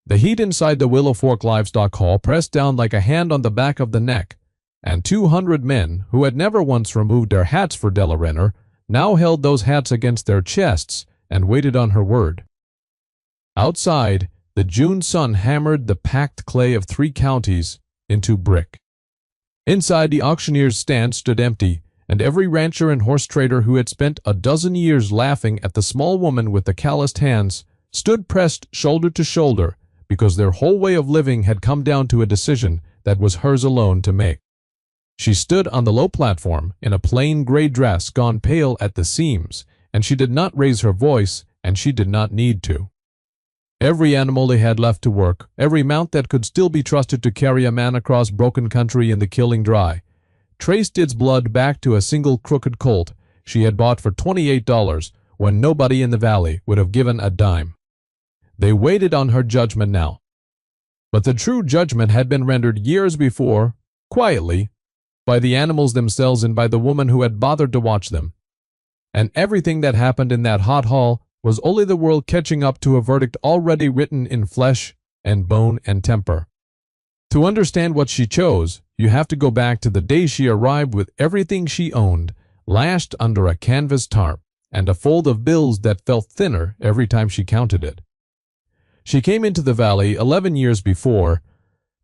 The heat inside the Willow Fork livestock hall pressed down like a hand on the back of the neck, and 200 men, who had never once removed their hats for Della Renner, now held those hats against their chests and waited on her word. Outside, the June sun hammered the packed clay of 3 counties into brick. Inside, the auctioneer's stand stood empty, and every rancher and horse trader who had spent a dozen years laughing at the small woman with the calloused hands stood pressed shoulder to shoulder because their whole way of living had come down to a decision that was hers alone to make. She stood on the low platform in a plain gray dress gone pale at the seams, and she did not raise her voice, and she did not need to. Every animal they had left to work, every mount that could still be trusted to carry a man across broken country in the killing dry, traced its blood back to a single crooked colt she had bought for $28 when nobody in the valley would have given a dime. They waited on her judgment now. But the true judgment had been rendered years before, quietly, by the animals themselves and by the woman who had bothered to watch them. And everything that happened in that hot hall was only the world catching up to a verdict already written in flesh and bone and temper. To understand what she chose, you have to go back to the day she arrived with everything she owned, lashed under a canvas tarp, and a fold of bills that felt thinner every time she counted it. She came into the valley 11 years before,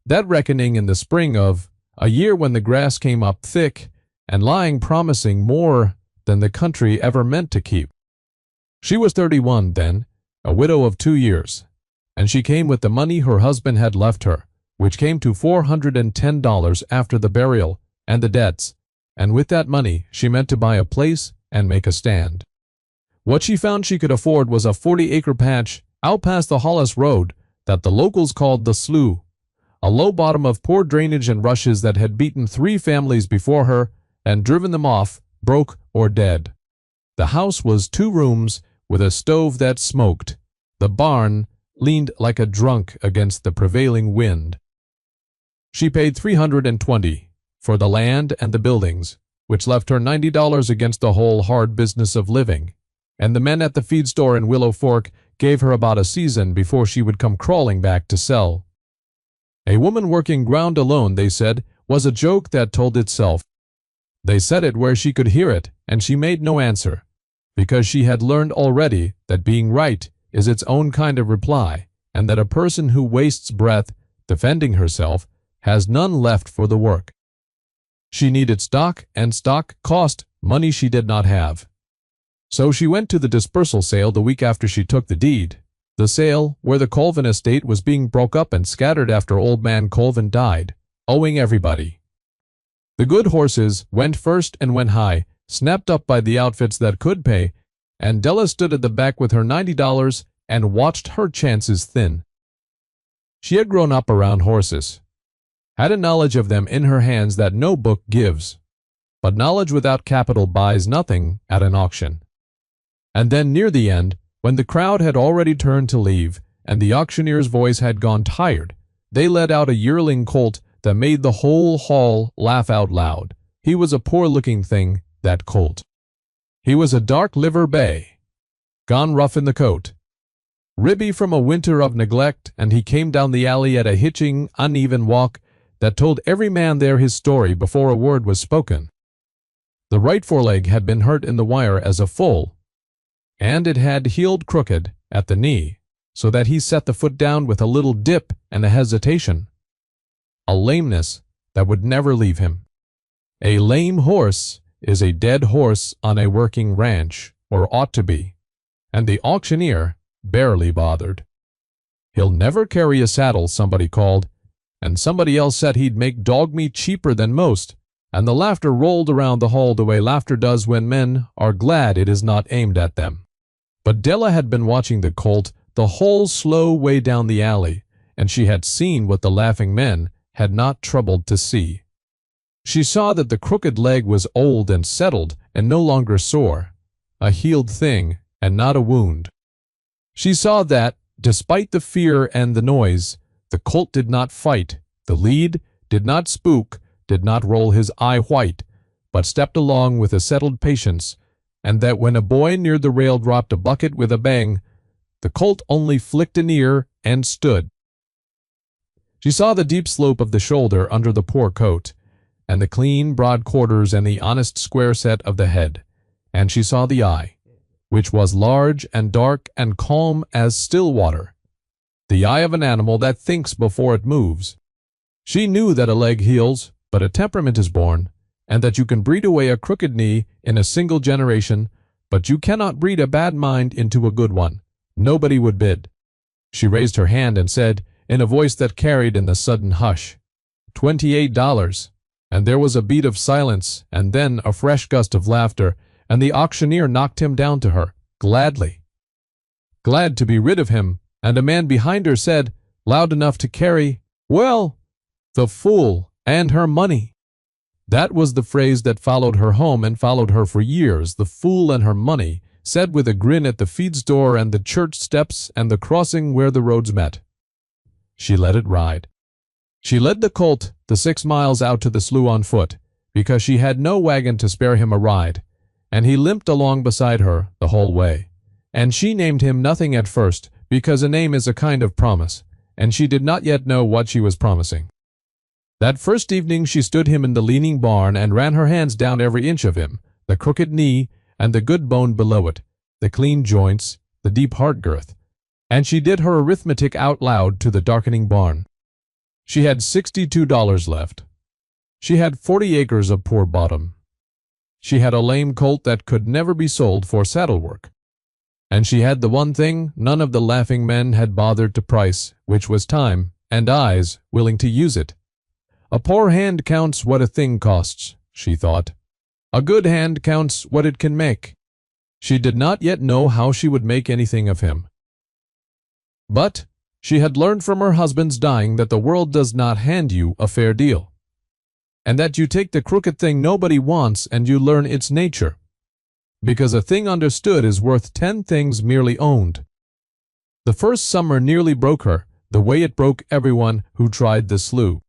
that reckoning in the spring of a year when the grass came up thick and lying promising more than the country ever meant to keep. She was 31 then, a widow of 2 years, and she came with the money her husband had left her, which came to $410 after the burial and the debts, and with that money she meant to buy a place and make a stand. What she found she could afford was a 40-acre patch out past the Hollis Road that the locals called the Slough, a low bottom of poor drainage and rushes that had beaten 3 families before her and driven them off, broke or dead. The house was 2 rooms with a stove that smoked. The barn leaned like a drunk against the prevailing wind. She paid $320 for the land and the buildings, which left her $90 against the whole hard business of living, and the men at the feed store in Willow Fork gave her about a season before she would come crawling back to sell. A woman working ground alone, they said, was a joke that told itself. They said it where she could hear it, and she made no answer, because she had learned already that being right is its own kind of reply, and that a person who wastes breath defending herself has none left for the work. She needed stock, and stock cost money she did not have. So she went to the dispersal sale the week after she took the deed, the sale where the Colvin estate was being broke up and scattered after old man Colvin died, owing everybody. The good horses went first and went high, snapped up by the outfits that could pay, and Della stood at the back with her $90 and watched her chances thin. She had grown up around horses, had a knowledge of them in her hands that no book gives, but knowledge without capital buys nothing at an auction. And then near the end, when the crowd had already turned to leave and the auctioneer's voice had gone tired, they led out a yearling colt that made the whole hall laugh out loud. He was a poor-looking thing, that colt. He was a dark liver bay, gone rough in the coat, ribby from a winter of neglect, and he came down the alley at a hitching, uneven walk that told every man there his story before a word was spoken. The right foreleg had been hurt in the wire as a foal, and it had healed crooked at the knee, so that he set the foot down with a little dip and a hesitation, a lameness that would never leave him. A lame horse is a dead horse on a working ranch, or ought to be, and the auctioneer barely bothered. "He'll never carry a saddle," somebody called, and somebody else said he'd make dog meat cheaper than most, and the laughter rolled around the hall the way laughter does when men are glad it is not aimed at them. But Della had been watching the colt the whole slow way down the alley, and she had seen what the laughing men had not troubled to see. She saw that the crooked leg was old and settled and no longer sore, a healed thing and not a wound. She saw that, despite the fear and the noise, the colt did not fight, the lead did not spook, did not roll his eye white, but stepped along with a settled patience, and that when a boy near the rail dropped a bucket with a bang, the colt only flicked an ear and stood, She saw the deep slope of the shoulder under the poor coat, and the clean, broad quarters and the honest square set of the head. And she saw the eye, which was large and dark and calm as still water, the eye of an animal that thinks before it moves. She knew that a leg heals, but a temperament is born, and that you can breed away a crooked knee in a single generation, but you cannot breed a bad mind into a good one. Nobody would bid. She raised her hand and said, in a voice that carried in the sudden hush, $28. And there was a beat of silence, and then a fresh gust of laughter, and the auctioneer knocked him down to her, gladly. Glad to be rid of him, and a man behind her said, loud enough to carry, well, the fool and her money. That was the phrase that followed her home and followed her for years, the fool and her money, said with a grin at the feed's door and the church steps and the crossing where the roads met. She let it ride. She led the colt the 6 miles out to the slough on foot, because she had no wagon to spare him a ride, and he limped along beside her the whole way. And she named him nothing at first, because a name is a kind of promise, and she did not yet know what she was promising. That first evening she stood him in the leaning barn and ran her hands down every inch of him, the crooked knee and the good bone below it, the clean joints, the deep heart girth, and she did her arithmetic out loud to the darkening barn. She had $62 left. She had 40 acres of poor bottom. She had a lame colt that could never be sold for saddle work. And she had the one thing none of the laughing men had bothered to price, which was time and eyes willing to use it. A poor hand counts what a thing costs, she thought. A good hand counts what it can make. She did not yet know how she would make anything of him. But she had learned from her husband's dying that the world does not hand you a fair deal, and that you take the crooked thing nobody wants and you learn its nature, because a thing understood is worth 10 things merely owned. The first summer nearly broke her, the way it broke everyone who tried the slough.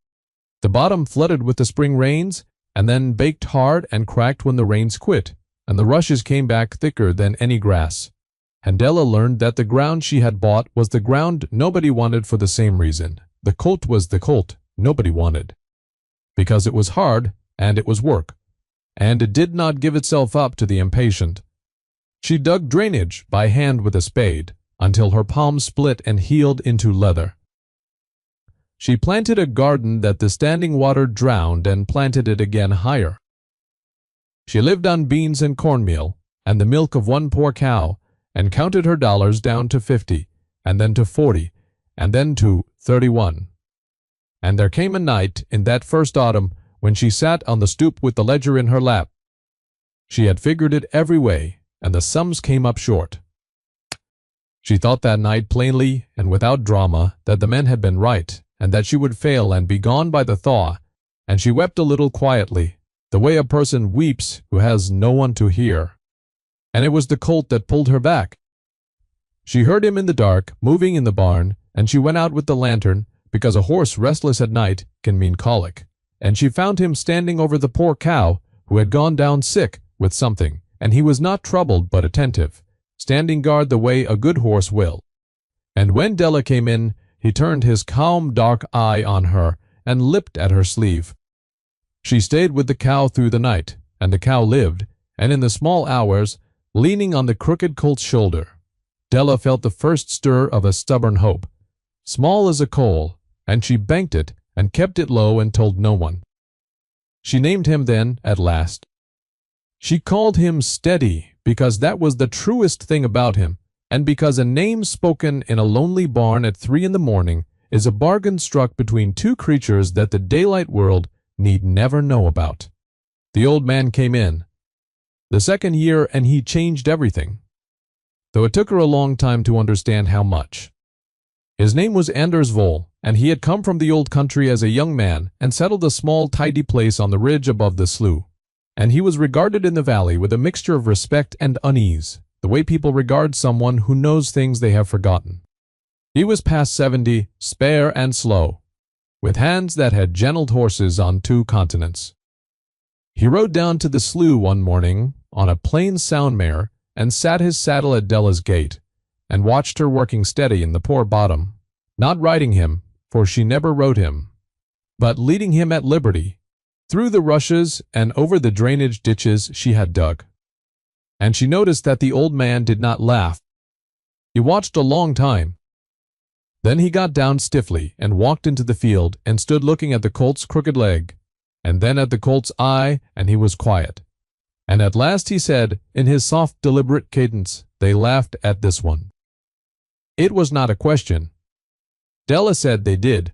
The bottom flooded with the spring rains, and then baked hard and cracked when the rains quit, and the rushes came back thicker than any grass. And Della learned that the ground she had bought was the ground nobody wanted for the same reason. The colt was the colt nobody wanted, because it was hard and it was work, and it did not give itself up to the impatient. She dug drainage by hand with a spade, until her palm split and healed into leather. She planted a garden that the standing water drowned and planted it again higher. She lived on beans and cornmeal, and the milk of one poor cow, and counted her dollars down to 50, and then to 40, and then to 31. And there came a night in that first autumn when she sat on the stoop with the ledger in her lap. She had figured it every way, and the sums came up short. She thought that night plainly and without drama that the men had been right, and that she would fail and be gone by the thaw, and she wept a little quietly, the way a person weeps who has no one to hear. And it was the colt that pulled her back. She heard him in the dark, moving in the barn, and she went out with the lantern, because a horse restless at night can mean colic. And she found him standing over the poor cow, who had gone down sick with something, and he was not troubled but attentive, standing guard the way a good horse will. And when Della came in, he turned his calm dark eye on her and lipped at her sleeve. She stayed with the cow through the night, and the cow lived, and in the small hours, leaning on the crooked colt's shoulder, Della felt the first stir of a stubborn hope, small as a coal, and she banked it and kept it low and told no one. She named him then, at last. She called him Steady, because that was the truest thing about him, and because a name spoken in a lonely barn at 3 in the morning is a bargain struck between two creatures that the daylight world need never know about. The old man came in the second year, and he changed everything, though it took her a long time to understand how much. His name was Anders Voll, and he had come from the old country as a young man and settled a small tidy place on the ridge above the slough, and he was regarded in the valley with a mixture of respect and unease, the way people regard someone who knows things they have forgotten. He was past 70, spare and slow, with hands that had gentled horses on 2 continents. He rode down to the slough one morning on a plain sound mare and sat his saddle at Della's gate, and watched her working steady in the poor bottom, not riding him, for she never rode him, but leading him at liberty, through the rushes and over the drainage ditches she had dug. And she noticed that the old man did not laugh. He watched a long time. Then he got down stiffly and walked into the field and stood looking at the colt's crooked leg, and then at the colt's eye, and he was quiet. And at last he said, in his soft, deliberate cadence, "They laughed at this one." It was not a question. Della said they did.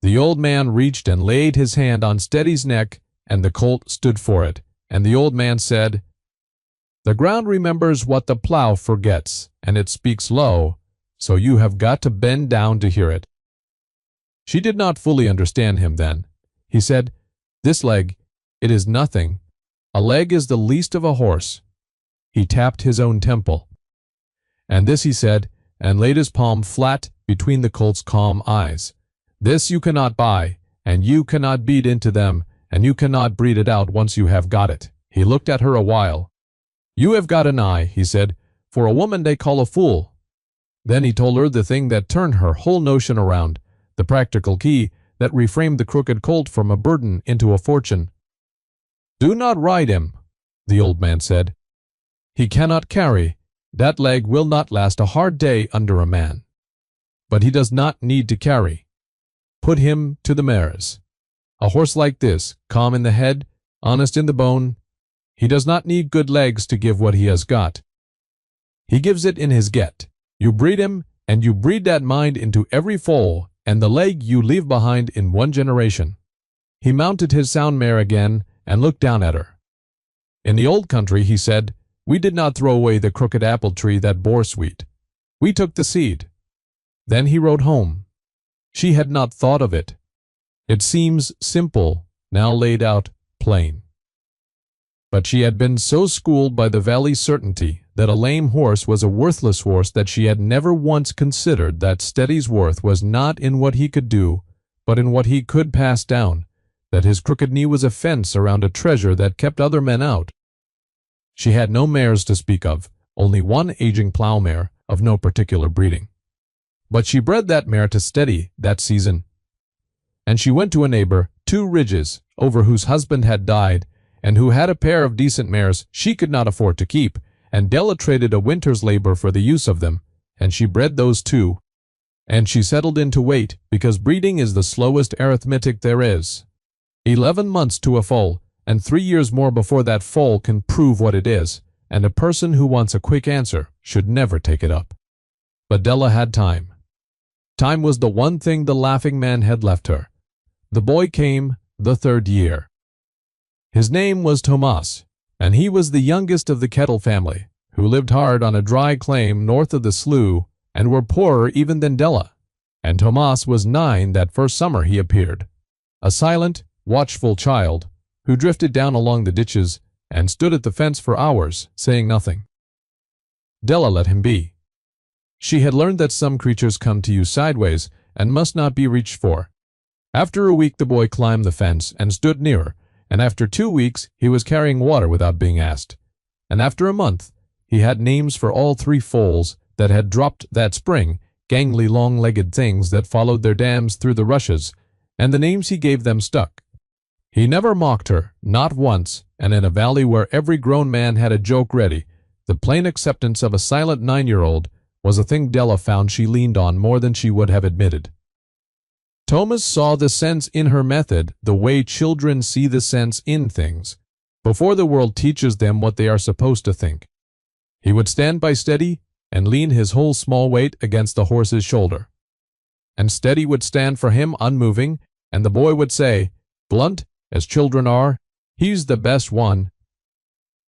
The old man reached and laid his hand on Steady's neck, and the colt stood for it, and the old man said, "The ground remembers what the plow forgets, and it speaks low, so you have got to bend down to hear it." She did not fully understand him then. He said, "This leg, it is nothing. A leg is the least of a horse." He tapped his own temple. And this he said, and laid his palm flat between the colt's calm eyes. "This you cannot buy, and you cannot beat into them, and you cannot breed it out once you have got it." He looked at her a while. "You have got an eye," he said, "for a woman they call a fool." Then he told her the thing that turned her whole notion around, the practical key that reframed the crooked colt from a burden into a fortune. "Do not ride him," the old man said. "He cannot carry. That leg will not last a hard day under a man. But he does not need to carry. Put him to the mares. A horse like this, calm in the head, honest in the bone, he does not need good legs to give what he has got. He gives it in his get. You breed him, and you breed that mind into every foal, and the leg you leave behind in one generation." He mounted his sound mare again and looked down at her. "In the old country," he said, "we did not throw away the crooked apple tree that bore sweet. We took the seed." Then he rode home. She had not thought of it. It seems simple, now laid out plain. But she had been so schooled by the valley certainty that a lame horse was a worthless horse that she had never once considered that Steady's worth was not in what he could do, but in what he could pass down, that his crooked knee was a fence around a treasure that kept other men out. She had no mares to speak of, only one aging plow mare of no particular breeding. But she bred that mare to Steady that season. And she went to a neighbor, 2 Ridges, over whose husband had died, and who had a pair of decent mares she could not afford to keep, and Della traded a winter's labor for the use of them, and she bred those 2. And she settled in to wait, because breeding is the slowest arithmetic there is. 11 months to a foal, and 3 years more before that foal can prove what it is, and a person who wants a quick answer should never take it up. But Della had time. Time was the one thing the laughing man had left her. The boy came the 3rd year. His name was Tomas, and he was the youngest of the Kettle family, who lived hard on a dry claim north of the slough, and were poorer even than Della. And Tomas was 9 that first summer he appeared, a silent, watchful child, who drifted down along the ditches and stood at the fence for hours, saying nothing. Della let him be. She had learned that some creatures come to you sideways and must not be reached for. After a week the boy climbed the fence and stood nearer, and after 2 weeks he was carrying water without being asked. And after a month he had names for all 3 foals that had dropped that spring, gangly long-legged things that followed their dams through the rushes, and the names he gave them stuck. He never mocked her, not once, and in a valley where every grown man had a joke ready, the plain acceptance of a silent 9-year-old was a thing Della found she leaned on more than she would have admitted. Thomas saw the sense in her method the way children see the sense in things, before the world teaches them what they are supposed to think. He would stand by Steady and lean his whole small weight against the horse's shoulder. And Steady would stand for him unmoving, and the boy would say, blunt as children are, "He's the best one,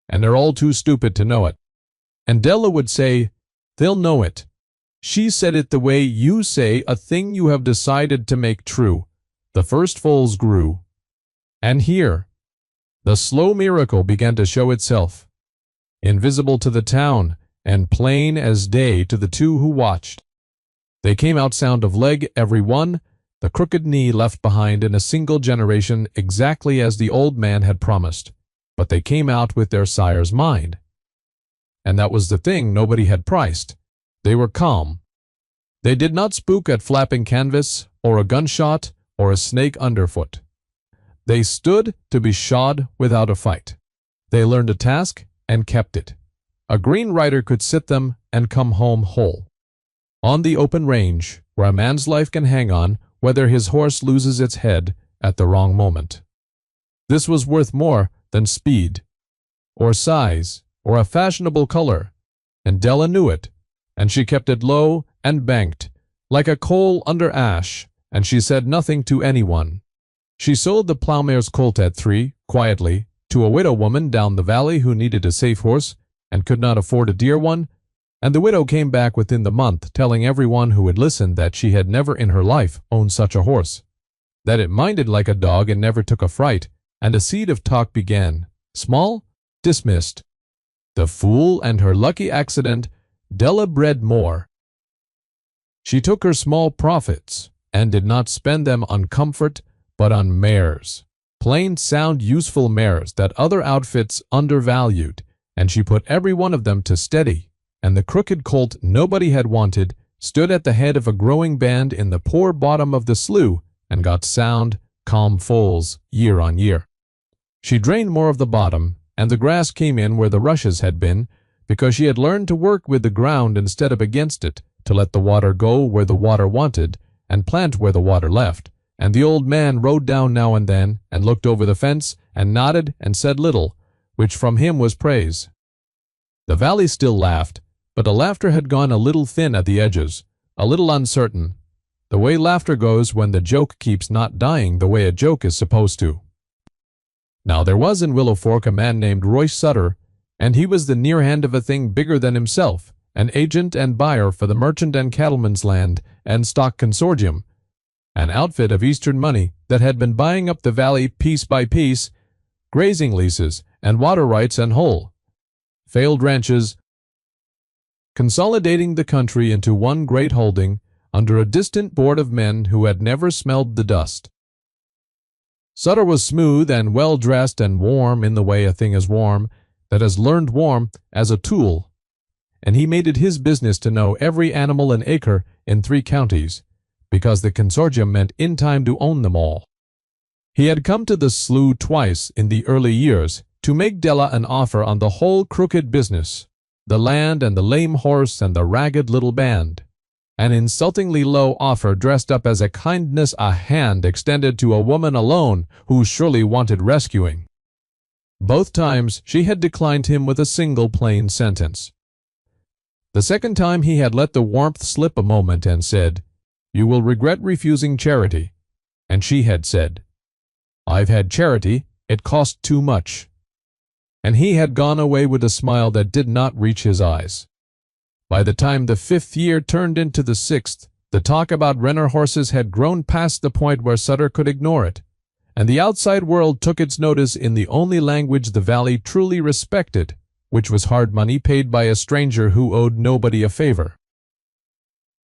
and they're all too stupid to know it." And Della would say, "They'll know it. She said it the way you say a thing you have decided to make true. The first foals grew." And here, the slow miracle began to show itself, invisible to the town and plain as day to the 2 who watched. They came out sound of leg every one, the crooked knee left behind in a single generation exactly as the old man had promised, but they came out with their sire's mind. And that was the thing nobody had priced. They were calm. They did not spook at flapping canvas, or a gunshot, or a snake underfoot. They stood to be shod without a fight. They learned a task and kept it. A green rider could sit them and come home whole. On the open range, where a man's life can hang on whether his horse loses its head at the wrong moment. This was worth more than speed, or size, or a fashionable color, and Della knew it, and she kept it low and banked, like a coal under ash, and she said nothing to anyone. She sold the plowmare's colt at 3, quietly, to a widow woman down the valley who needed a safe horse and could not afford a dear one, and the widow came back within the month telling everyone who would listen that she had never in her life owned such a horse, that it minded like a dog and never took a fright, and a seed of talk began. Small, dismissed. The fool and her lucky accident, Della bred more. She took her small profits, and did not spend them on comfort, but on mares. Plain, sound, useful mares that other outfits undervalued, and she put every one of them to steady, and the crooked colt nobody had wanted stood at the head of a growing band in the poor bottom of the slough and got sound, calm foals year on year. She drained more of the bottom, and the grass came in where the rushes had been, because she had learned to work with the ground instead of against it, to let the water go where the water wanted, and plant where the water left. And the old man rode down now and then, and looked over the fence, and nodded and said little, which from him was praise. The valley still laughed, but the laughter had gone a little thin at the edges, a little uncertain, the way laughter goes when the joke keeps not dying the way a joke is supposed to. Now there was in Willow Fork a man named Roy Sutter, and he was the near hand of a thing bigger than himself, an agent and buyer for the Merchant and Cattlemen's Land and Stock Consortium, an outfit of Eastern money that had been buying up the valley piece by piece, grazing leases and water rights and whole, failed ranches, consolidating the country into one great holding under a distant board of men who had never smelled the dust. Sutter was smooth and well-dressed and warm in the way a thing is warm that has learned warm as a tool, and he made it his business to know every animal and acre in 3 counties, because the consortium meant in time to own them all. He had come to the slough twice in the early years to make Della an offer on the whole crooked business, the land and the lame horse and the ragged little band, an insultingly low offer dressed up as a kindness, a hand extended to a woman alone who surely wanted rescuing. Both times she had declined him with a single plain sentence. The second time he had let the warmth slip a moment and said, "You will regret refusing charity," and she had said, "I've had charity, it cost too much," and he had gone away with a smile that did not reach his eyes. By the time the 5th year turned into the 6th, the talk about Renner horses had grown past the point where Sutter could ignore it, and the outside world took its notice in the only language the valley truly respected, which was hard money paid by a stranger who owed nobody a favor.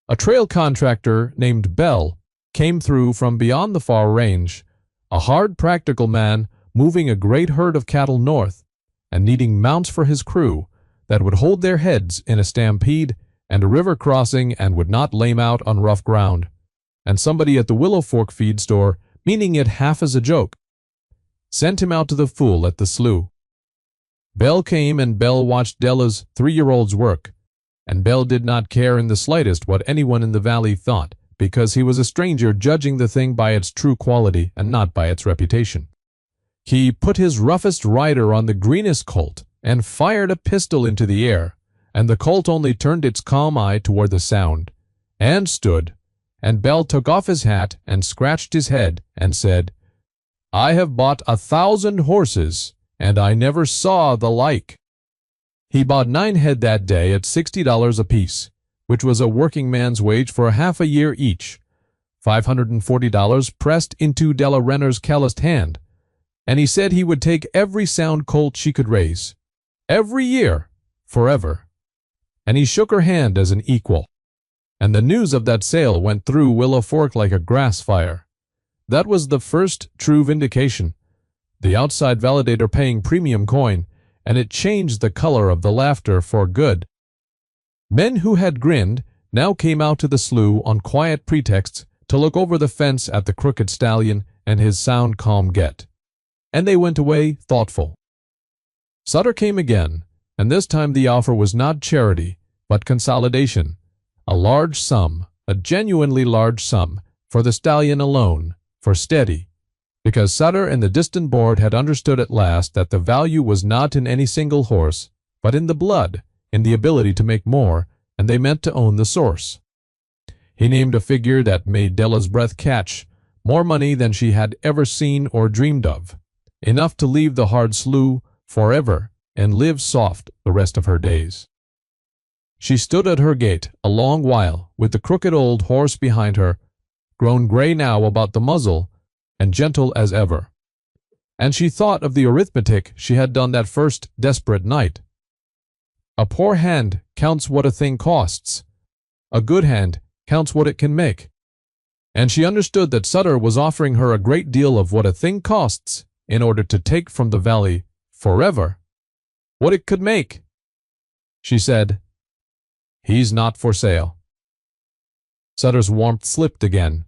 A trail contractor named Bell came through from beyond the far range, a hard, practical man moving a great herd of cattle north, and needing mounts for his crew that would hold their heads in a stampede and a river crossing and would not lame out on rough ground, and somebody at the Willow Fork feed store, meaning it half as a joke, sent him out to the fool at the slough. Bell came, and Bell watched Della's 3-year-old's work, and Bell did not care in the slightest what anyone in the valley thought, because he was a stranger judging the thing by its true quality and not by its reputation. He put his roughest rider on the greenest colt and fired a pistol into the air, and the colt only turned its calm eye toward the sound, and stood, and Bell took off his hat and scratched his head and said, "I have bought 1,000 horses, and I never saw the like." He bought 9 head that day at $60 apiece, which was a working man's wage for half a year each, $540 pressed into Della Renner's calloused hand, and he said he would take every sound colt she could raise, every year, forever. And he shook her hand as an equal. And the news of that sale went through Willow Fork like a grass fire. That was the first true vindication, the outside validator paying premium coin, and it changed the color of the laughter for good. Men who had grinned now came out to the slough on quiet pretexts to look over the fence at the crooked stallion and his sound calm get. And they went away thoughtful. Sutter came again, and this time the offer was not charity, but consolidation. A large sum, a genuinely large sum, for the stallion alone, for steady, because Sutter and the distant board had understood at last that the value was not in any single horse, but in the blood, in the ability to make more, and they meant to own the source. He named a figure that made Della's breath catch, more money than she had ever seen or dreamed of, enough to leave the hard slough forever and live soft the rest of her days. She stood at her gate a long while with the crooked old horse behind her, grown gray now about the muzzle and gentle as ever. And she thought of the arithmetic she had done that first desperate night. A poor hand counts what a thing costs. A good hand counts what it can make. And she understood that Sutter was offering her a great deal of what a thing costs in order to take from the valley forever what it could make. She said, "He's not for sale." Sutter's warmth slipped again.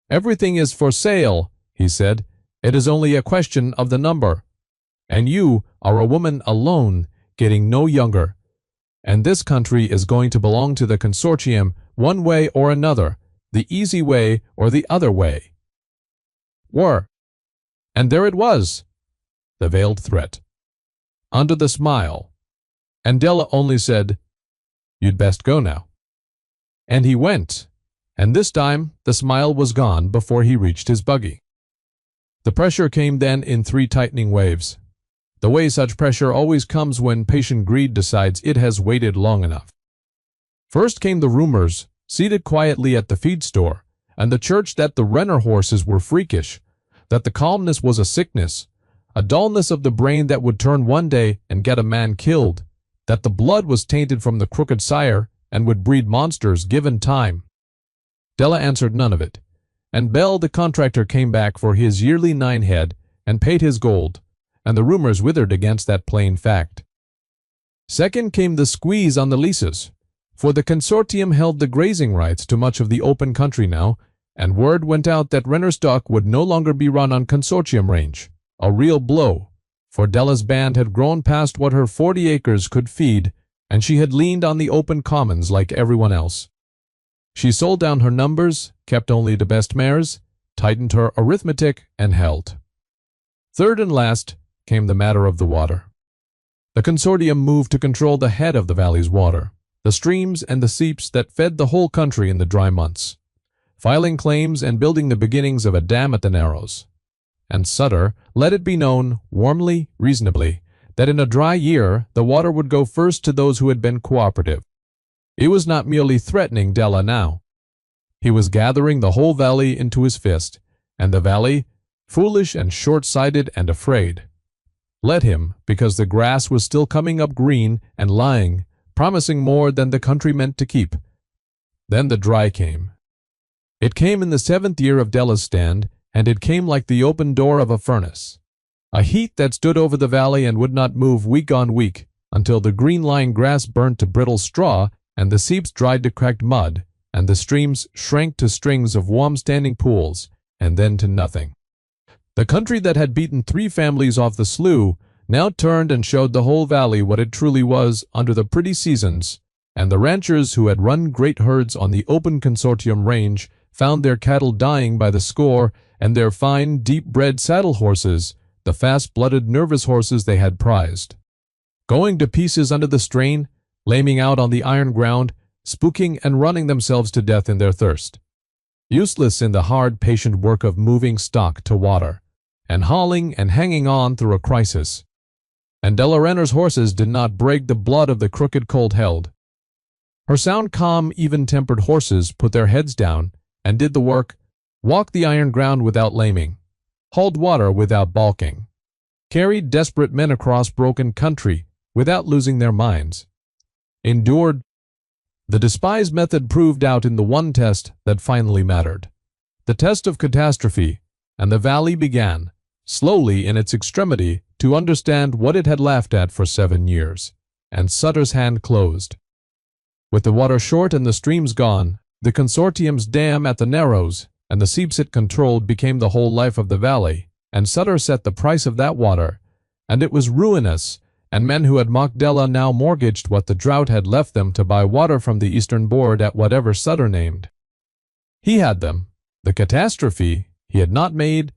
"Everything is for sale," he said. "It is only a question of the number. And you are a woman alone, getting no younger. And this country is going to belong to the consortium one way or another, the easy way or the other way." Were. And there it was, the veiled threat, under the smile. And Della only said, "You'd best go now." And he went, and this time the smile was gone before he reached his buggy. The pressure came then in 3 tightening waves, the way such pressure always comes when patient greed decides it has waited long enough. First came the rumors, seated quietly at the feed store, and the church that the Renner horses were freakish, that the calmness was a sickness, a dullness of the brain that would turn one day and get a man killed, that the blood was tainted from the crooked sire and would breed monsters given time. Della answered none of it, and Bell the contractor came back for his yearly 9 head and paid his gold, and the rumors withered against that plain fact. Second came the squeeze on the leases, for the consortium held the grazing rights to much of the open country now, and word went out that Renner stock would no longer be run on consortium range, a real blow, for Della's band had grown past what her 40 acres could feed, and she had leaned on the open commons like everyone else. She sold down her numbers, kept only the best mares, tightened her arithmetic, and held. Third and last came the matter of the water. The consortium moved to control the head of the valley's water, the streams and the seeps that fed the whole country in the dry months, filing claims and building the beginnings of a dam at the Narrows. And Sutter let it be known, warmly, reasonably, that in a dry year the water would go first to those who had been cooperative. He was not merely threatening Della now. He was gathering the whole valley into his fist, and the valley, foolish and short-sighted and afraid, let him because the grass was still coming up green and lying, promising more than the country meant to keep. Then the dry came. It came in the 7th year of Della's stand, and it came like the open door of a furnace. A heat that stood over the valley and would not move week on week, until the green-lying grass burnt to brittle straw, and the seeps dried to cracked mud, and the streams shrank to strings of warm-standing pools, and then to nothing. The country that had beaten 3 families off the slough now turned and showed the whole valley what it truly was under the pretty seasons, and the ranchers who had run great herds on the open consortium range found their cattle dying by the score, and their fine, deep-bred saddle horses, the fast-blooded, nervous horses they had prized, going to pieces under the strain, laming out on the iron ground, spooking and running themselves to death in their thirst, useless in the hard, patient work of moving stock to water, and hauling and hanging on through a crisis. And Della Renner's horses did not break the blood of the crooked Colt held. Her sound, calm, even-tempered horses put their heads down and did the work, walked the iron ground without laming, hauled water without balking, carried desperate men across broken country without losing their minds, endured. The despised method proved out in the one test that finally mattered, the test of catastrophe, and the valley began, slowly in its extremity, to understand what it had laughed at for 7 years, and Sutter's hand closed. With the water short and the streams gone, the consortium's dam at the Narrows and the seeps it controlled became the whole life of the valley, and Sutter set the price of that water, and it was ruinous, and men who had mocked Della now mortgaged what the drought had left them to buy water from the Eastern Board at whatever Sutter named. He had them. The catastrophe he had not made,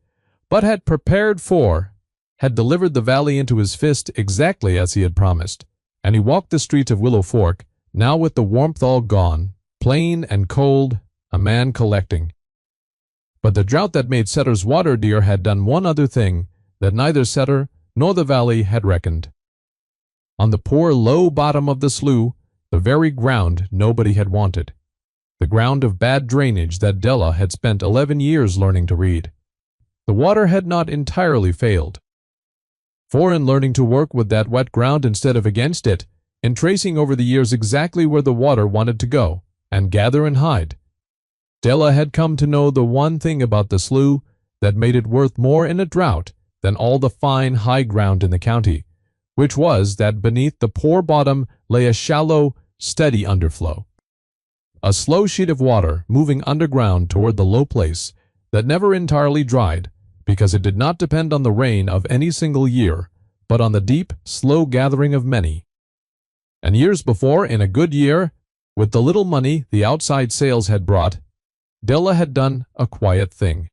but had prepared for, had delivered the valley into his fist exactly as he had promised, and he walked the streets of Willow Fork, now with the warmth all gone, plain and cold, a man collecting. But the drought that made Sutter's water dear had done one other thing that neither Sutter nor the valley had reckoned. On the poor low bottom of the slough, the very ground nobody had wanted, the ground of bad drainage that Della had spent 11 years learning to read, the water had not entirely failed. For in learning to work with that wet ground instead of against it, in tracing over the years exactly where the water wanted to go, and gather and hide, Della had come to know the one thing about the slough that made it worth more in a drought than all the fine high ground in the county, which was that beneath the poor bottom lay a shallow, steady underflow, a slow sheet of water moving underground toward the low place that never entirely dried, because it did not depend on the rain of any single year, but on the deep, slow gathering of many. And years before, in a good year, with the little money the outside sales had brought, Della had done a quiet thing.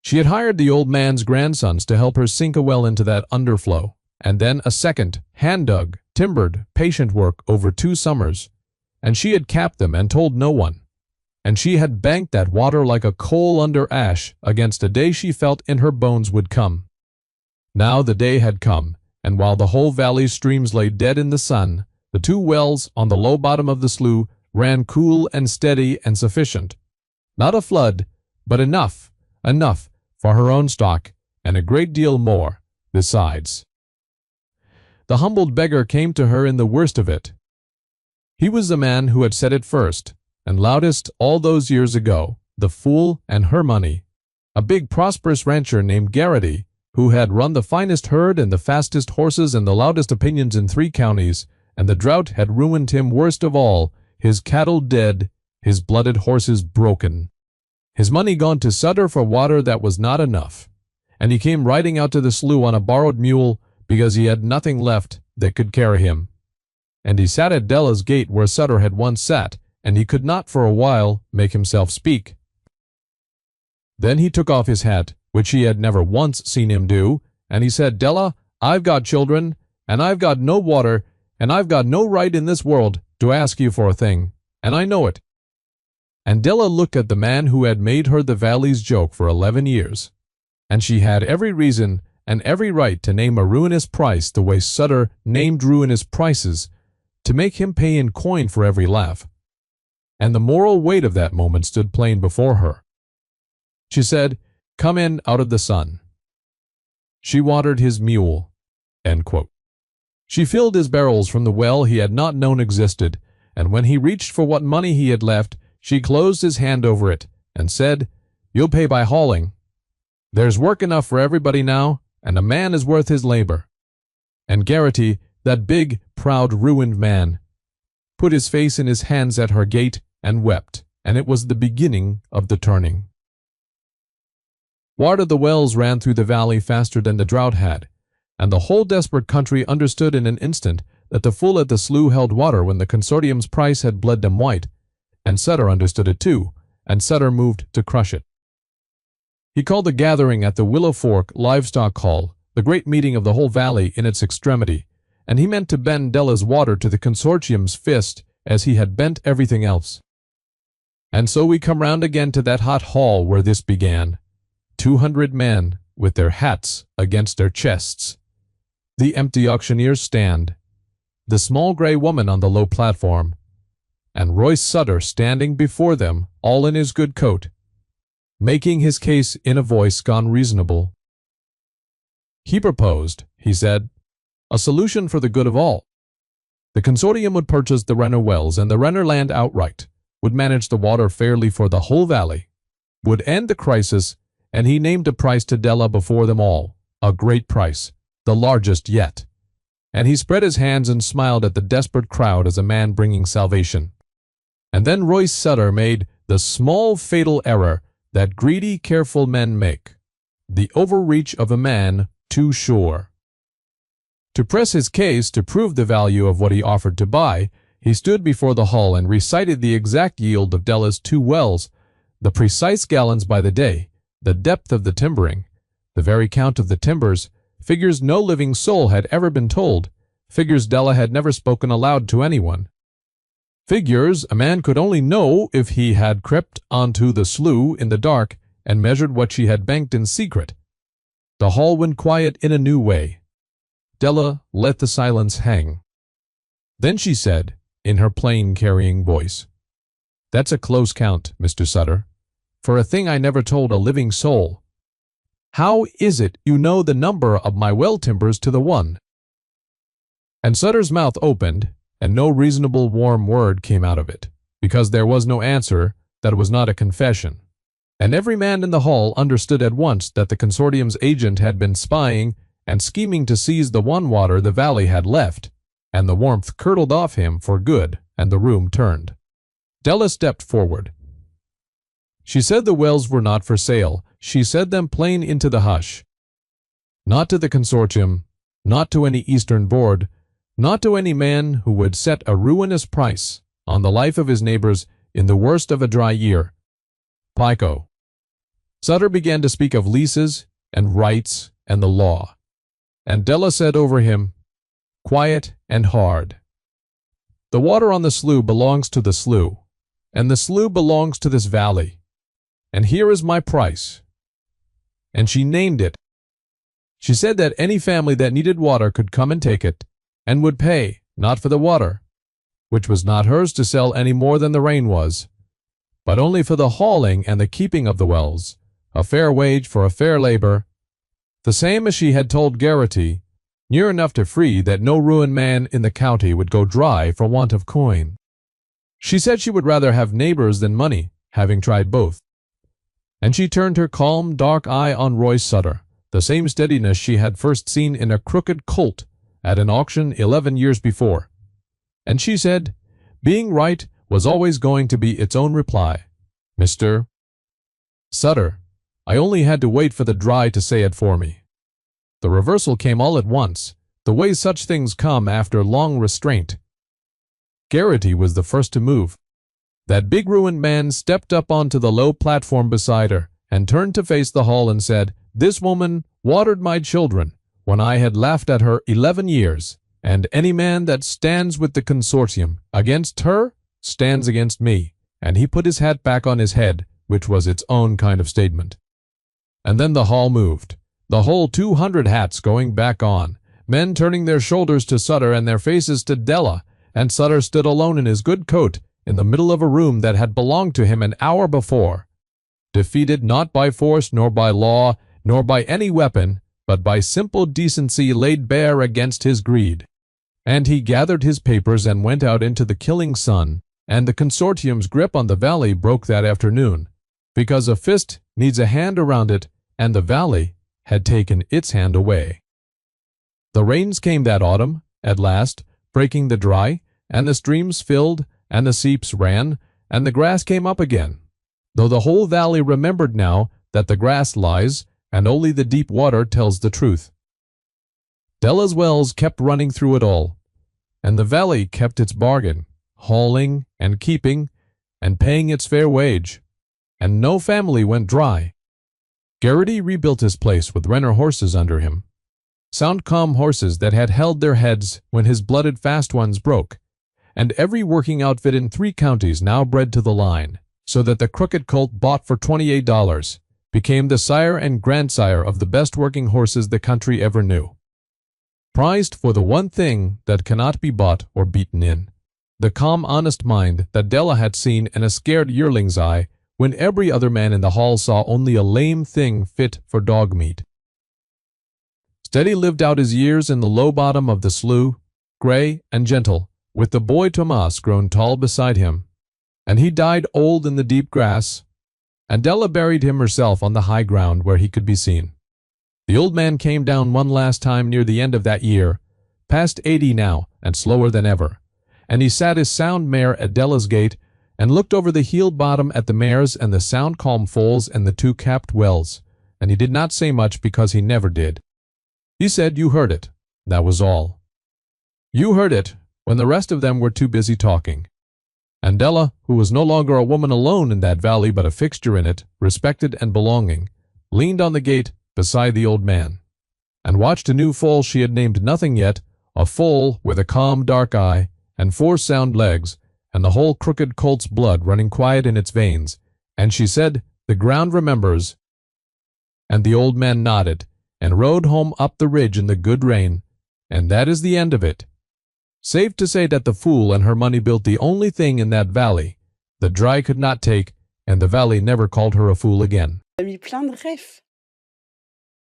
She had hired the old man's grandsons to help her sink a well into that underflow, and then a second, hand-dug, timbered, patient work over 2 summers, and she had capped them and told no one. And she had banked that water like a coal under ash against a day she felt in her bones would come. Now the day had come, and while the whole valley's streams lay dead in the sun, the 2 wells on the low bottom of the slough ran cool and steady and sufficient. Not a flood, but enough for her own stock, and a great deal more besides. The humbled beggar came to her in the worst of it. He was the man who had said it first and loudest all those years ago, the fool and her money, a big prosperous rancher named Garrity, who had run the finest herd and the fastest horses and the loudest opinions in 3 counties, and the drought had ruined him worst of all, his cattle dead, his blooded horses broken, his money gone to Sutter for water that was not enough, and he came riding out to the slough on a borrowed mule because he had nothing left that could carry him. And he sat at Della's gate where Sutter had once sat, and he could not for a while make himself speak. Then he took off his hat, which he had never once seen him do, and he said, "Della, I've got children, and I've got no water, and I've got no right in this world to ask you for a thing, and I know it." And Della looked at the man who had made her the valley's joke for 11 years, and she had every reason and every right to name a ruinous price the way Sutter named ruinous prices, to make him pay in coin for every laugh. And the moral weight of that moment stood plain before her. She said, "Come in out of the sun." She watered his mule. End quote. She filled his barrels from the well he had not known existed, and when he reached for what money he had left, she closed his hand over it and said, "You'll pay by hauling. There's work enough for everybody now, and a man is worth his labor." And Garrity, that big, proud, ruined man, put his face in his hands at her gate and wept, and it was the beginning of the turning. Water the wells ran through the valley faster than the drought had, and the whole desperate country understood in an instant that the fool at the slough held water when the consortium's price had bled them white, and Sutter understood it too, and Sutter moved to crush it. He called the gathering at the Willow Fork Livestock Hall, the great meeting of the whole valley in its extremity, and he meant to bend Della's water to the consortium's fist as he had bent everything else. And so we come round again to that hot hall where this began. 200 men with their hats against their chests, the empty auctioneer's stand, the small gray woman on the low platform, and Royce Sutter standing before them, all in his good coat, making his case in a voice gone reasonable. He proposed, he said, a solution for the good of all. The consortium would purchase the Renner wells and the Renner land outright, would manage the water fairly for the whole valley, would end the crisis, and he named a price to Della before them all, a great price, the largest yet. and he spread his hands and smiled at the desperate crowd as a man bringing salvation. And then Royce Sutter made the small fatal error that greedy, careful men make, the overreach of a man too sure. To press his case to prove the value of what he offered to buy, he stood before the hall and recited the exact yield of Della's 2 wells, the precise gallons by the day, the depth of the timbering, the very count of the timbers, figures no living soul had ever been told, figures Della had never spoken aloud to anyone. Figures a man could only know if he had crept onto the slough in the dark and measured what she had banked in secret. The hall went quiet in a new way. Della let the silence hang. Then she said, in her plain, carrying voice, "That's a close count, Mr. Sutter, for a thing I never told a living soul. How is it you know the number of my well timbers to the one?" And Sutter's mouth opened, and no reasonable warm word came out of it, because there was no answer that was not a confession. And every man in the hall understood at once that the consortium's agent had been spying and scheming to seize the one water the valley had left, and the warmth curdled off him for good, and the room turned. Della stepped forward. She said the wells were not for sale. She said them plain into the hush. Not to the consortium, not to any Eastern board, not to any man who would set a ruinous price on the life of his neighbors in the worst of a dry year. Pico. Sutter began to speak of leases and rights and the law, and Della said over him, quiet and hard, "The water on the slough belongs to the slough, and the slough belongs to this valley, and here is my price." And she named it. She said that any family that needed water could come and take it, and would pay, not for the water, which was not hers to sell any more than the rain was, but only for the hauling and the keeping of the wells, a fair wage for a fair labor, the same as she had told Garrity, near enough to free that no ruined man in the county would go dry for want of coin. She said she would rather have neighbors than money, having tried both. And she turned her calm, dark eye on Royce Sutter, the same steadiness she had first seen in a crooked colt at an auction 11 years before. And she said, being right was always going to be its own reply. "Mr. Sutter, I only had to wait for the dry to say it for me." The reversal came all at once, the way such things come after long restraint. Garrity was the first to move. That big ruined man stepped up onto the low platform beside her and turned to face the hall and said, "This woman watered my children when I had laughed at her 11 years, and any man that stands with the consortium against her stands against me." And he put his hat back on his head, which was its own kind of statement. And then the hall moved, the whole 200 hats going back on, men turning their shoulders to Sutter and their faces to Della, and Sutter stood alone in his good coat in the middle of a room that had belonged to him an hour before, defeated not by force nor by law nor by any weapon, but by simple decency laid bare against his greed. And he gathered his papers and went out into the killing sun, and the consortium's grip on the valley broke that afternoon, because a fist needs a hand around it, and the valley had taken its hand away. The rains came that autumn, at last, breaking the dry, and the streams filled, and the seeps ran, and the grass came up again, though the whole valley remembered now that the grass lies, and only the deep water tells the truth. Della's wells kept running through it all, and the valley kept its bargain, hauling and keeping and paying its fair wage, and no family went dry. Garrity rebuilt his place with Renner horses under him, sound calm horses that had held their heads when his blooded fast ones broke, and every working outfit in 3 counties now bred to the line, so that the crooked colt bought for $28 became the sire and grandsire of the best working horses the country ever knew. Prized for the one thing that cannot be bought or beaten in, the calm, honest mind that Della had seen in a scared yearling's eye when every other man in the hall saw only a lame thing fit for dog meat. Steady lived out his years in the low bottom of the slough, gray and gentle, with the boy Tomas grown tall beside him, and he died old in the deep grass, and Della buried him herself on the high ground where he could be seen. The old man came down one last time near the end of that year, past 80 now, and slower than ever. And he sat his sound mare at Della's gate, and looked over the heeled bottom at the mares and the sound calm foals and the two capped wells, and he did not say much because he never did. He said you heard it. That was all. You heard it, when the rest of them were too busy talking. And Della, who was no longer a woman alone in that valley but a fixture in it, respected and belonging, leaned on the gate beside the old man, and watched a new foal she had named Nothing Yet, a foal with a calm dark eye, and 4 sound legs, and the whole crooked colt's blood running quiet in its veins, and she said, "The ground remembers," and the old man nodded, and rode home up the ridge in the good rain, and that is the end of it. Safe to say that the fool and her money built the only thing in that valley the dry could not take, and the valley never called her a fool again. Elle a mis plein de refs.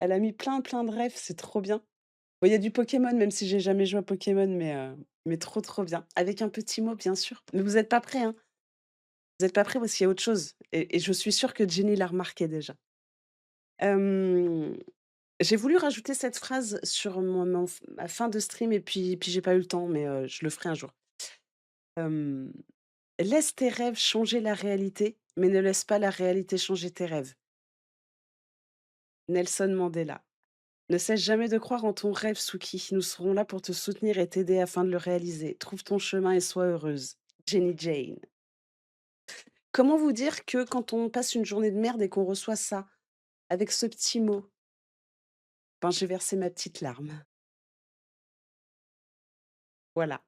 Elle a mis plein de refs, c'est trop bien. Bon, il y a du Pokémon, même si j'ai jamais joué à Pokémon, mais trop bien. Avec un petit mot, bien sûr. Mais vous êtes pas prêts, hein? Vous êtes pas prêts parce qu'il y a autre chose. Et je suis sûre que Jenny l'a remarqué déjà. Hem, j'ai voulu rajouter cette phrase sur ma fin de stream et puis j'ai pas eu le temps, mais je le ferai un jour. Hem, laisse tes rêves changer la réalité, mais ne laisse pas la réalité changer tes rêves. Nelson Mandela. Ne cesse jamais de croire en ton rêve, Suki. Nous serons là pour te soutenir et t'aider afin de le réaliser. Trouve ton chemin et sois heureuse. Jenny Jane. Comment vous dire que quand on passe une journée de merde et qu'on reçoit ça, avec ce petit mot, ben j'ai versé ma petite larme. Voilà.